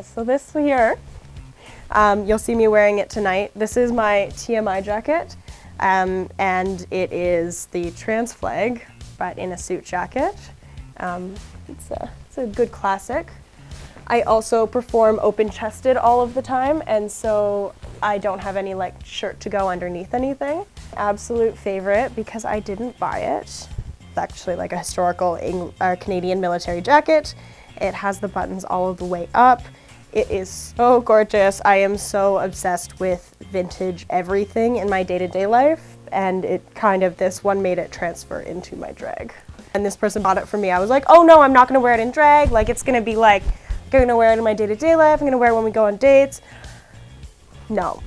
So this here, you'll see me wearing it tonight. This is my TMI jacket, and it is the trans flag, but in a suit jacket. It's a good classic. I also perform open-chested all of the time, and so I don't have any like shirt to go underneath anything. Absolute favorite because I didn't buy it. It's actually like a historical Canadian military jacket. It has the buttons all of the way up. It is so gorgeous. I am so obsessed with vintage everything in my day-to-day life, and this one made it transfer into my drag. And this person bought it for me. I was like, oh no, I'm not gonna wear it in drag. Like, it's gonna be like, I'm gonna wear it in my day-to-day life. I'm gonna wear it when we go on dates. No,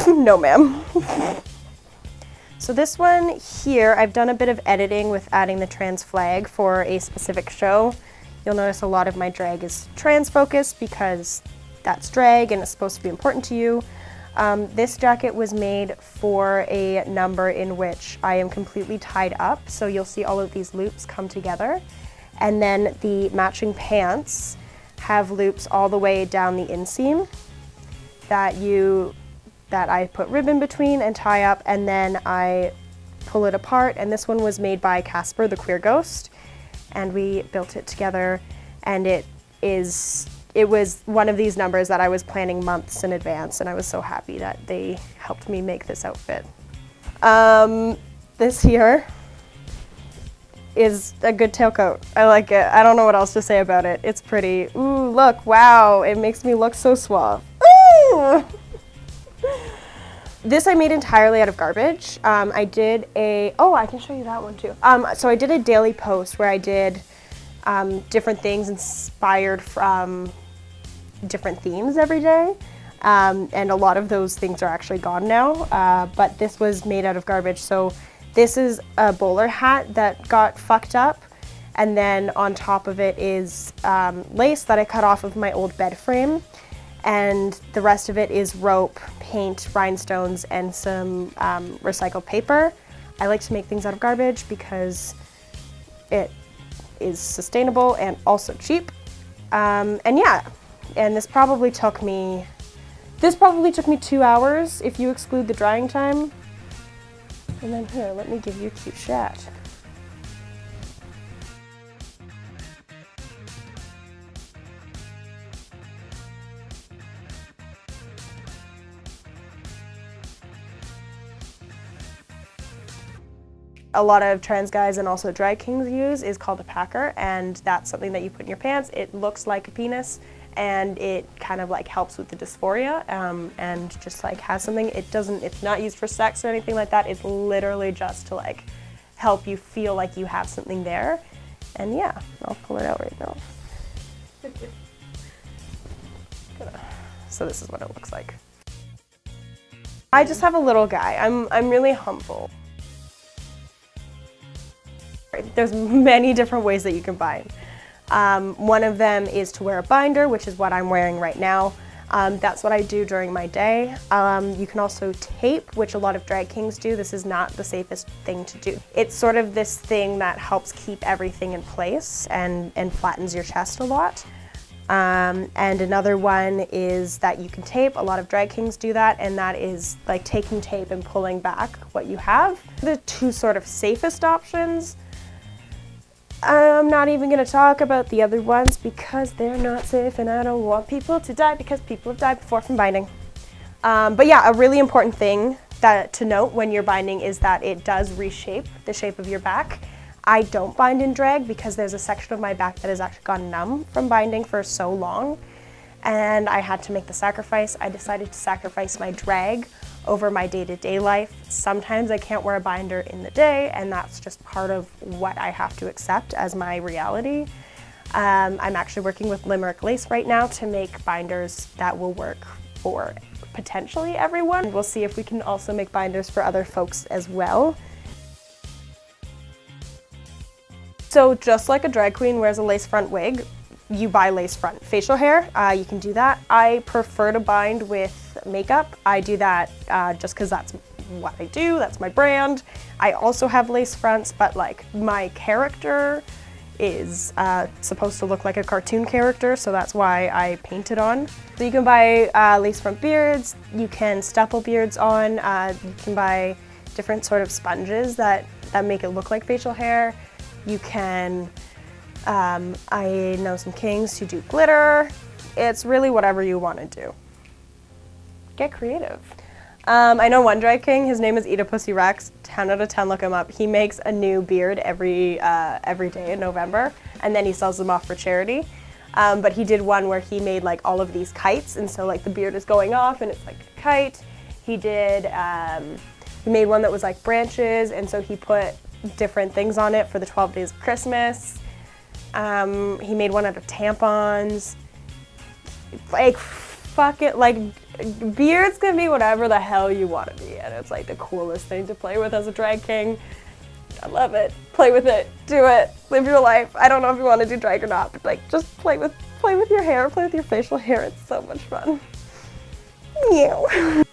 no ma'am. So this one here, I've done a bit of editing with adding the trans flag for a specific show. You'll notice a lot of my drag is trans focused because that's drag and it's supposed to be important to you. This jacket was made for a number in which I am completely tied up, so you'll see all of these loops come together. And then the matching pants have loops all the way down the inseam that I put ribbon between and tie up, and then I pull it apart. And this one was made by Casper, the queer ghost, and we built it together, and it was one of these numbers that I was planning months in advance, and I was so happy that they helped me make this outfit. This here is a good tailcoat. I like it. I don't know what else to say about it. It's pretty. Ooh, look, wow, it makes me look so suave. Ooh! This I made entirely out of garbage. I did I can show you that one too. So I did a daily post where I did different things inspired from different themes every day. And a lot of those things are actually gone now, but this was made out of garbage. So this is a bowler hat that got fucked up, and then on top of it is lace that I cut off of my old bed frame. And the rest of it is rope, paint, rhinestones, and some recycled paper. I like to make things out of garbage because it is sustainable and also cheap. And yeah, and this probably took me 2 hours if you exclude the drying time. And then here, let me give you a cute shot. A lot of trans guys and also drag kings use is called a packer, and that's something that you put in your pants. It looks like a penis, and it kind of like helps with the dysphoria, and just like has something. It's not used for sex or anything like that. It's literally just to like help you feel like you have something there. And yeah, I'll pull it out right now. So this is what it looks like. I just have a little guy. I'm really humble. There's many different ways that you can bind. One of them is to wear a binder, which is what I'm wearing right now. That's what I do during my day. You can also tape, which a lot of drag kings do. This is not the safest thing to do. It's sort of this thing that helps keep everything in place and flattens your chest a lot. And another one is that you can tape. A lot of drag kings do that, and that is like taking tape and pulling back what you have. The two sort of safest options. I'm not even going to talk about the other ones because they're not safe, and I don't want people to die because people have died before from binding. But yeah, a really important thing to note when you're binding is that it does reshape the shape of your back. I don't bind in drag because there's a section of my back that has actually gone numb from binding for so long, and I had to make the sacrifice. I decided to sacrifice my drag over my day-to-day life. Sometimes I can't wear a binder in the day, and that's just part of what I have to accept as my reality. I'm actually working with Limerick Lace right now to make binders that will work for potentially everyone. We'll see if we can also make binders for other folks as well. So just like a drag queen wears a lace front wig, you buy lace front facial hair. You can do that. I prefer to bind with makeup. I do that just because that's what I do, that's my brand. I also have lace fronts, but like my character is supposed to look like a cartoon character, so that's why I paint it on. So you can buy lace front beards, you can stipple beards on, you can buy different sort of sponges that make it look like facial hair. You can, I know some kings who do glitter. It's really whatever you want to do. Get creative. I know one drag king, his name is Eat a Pussy Rex, 10 out of 10, look him up. He makes a new beard every day in November, and then he sells them off for charity. But he did one where he made like all of these kites, and so like the beard is going off and it's like a kite. He did, he made one that was like branches, and so he put different things on it for the 12 days of Christmas. He made one out of tampons. Like, fuck it, like, beards can be whatever the hell you want to be, and it's like the coolest thing to play with as a drag king. I love it. Play with it. Do it. Live your life. I don't know if you want to do drag or not, but like just play with your hair, play with your facial hair. It's so much fun. Meow.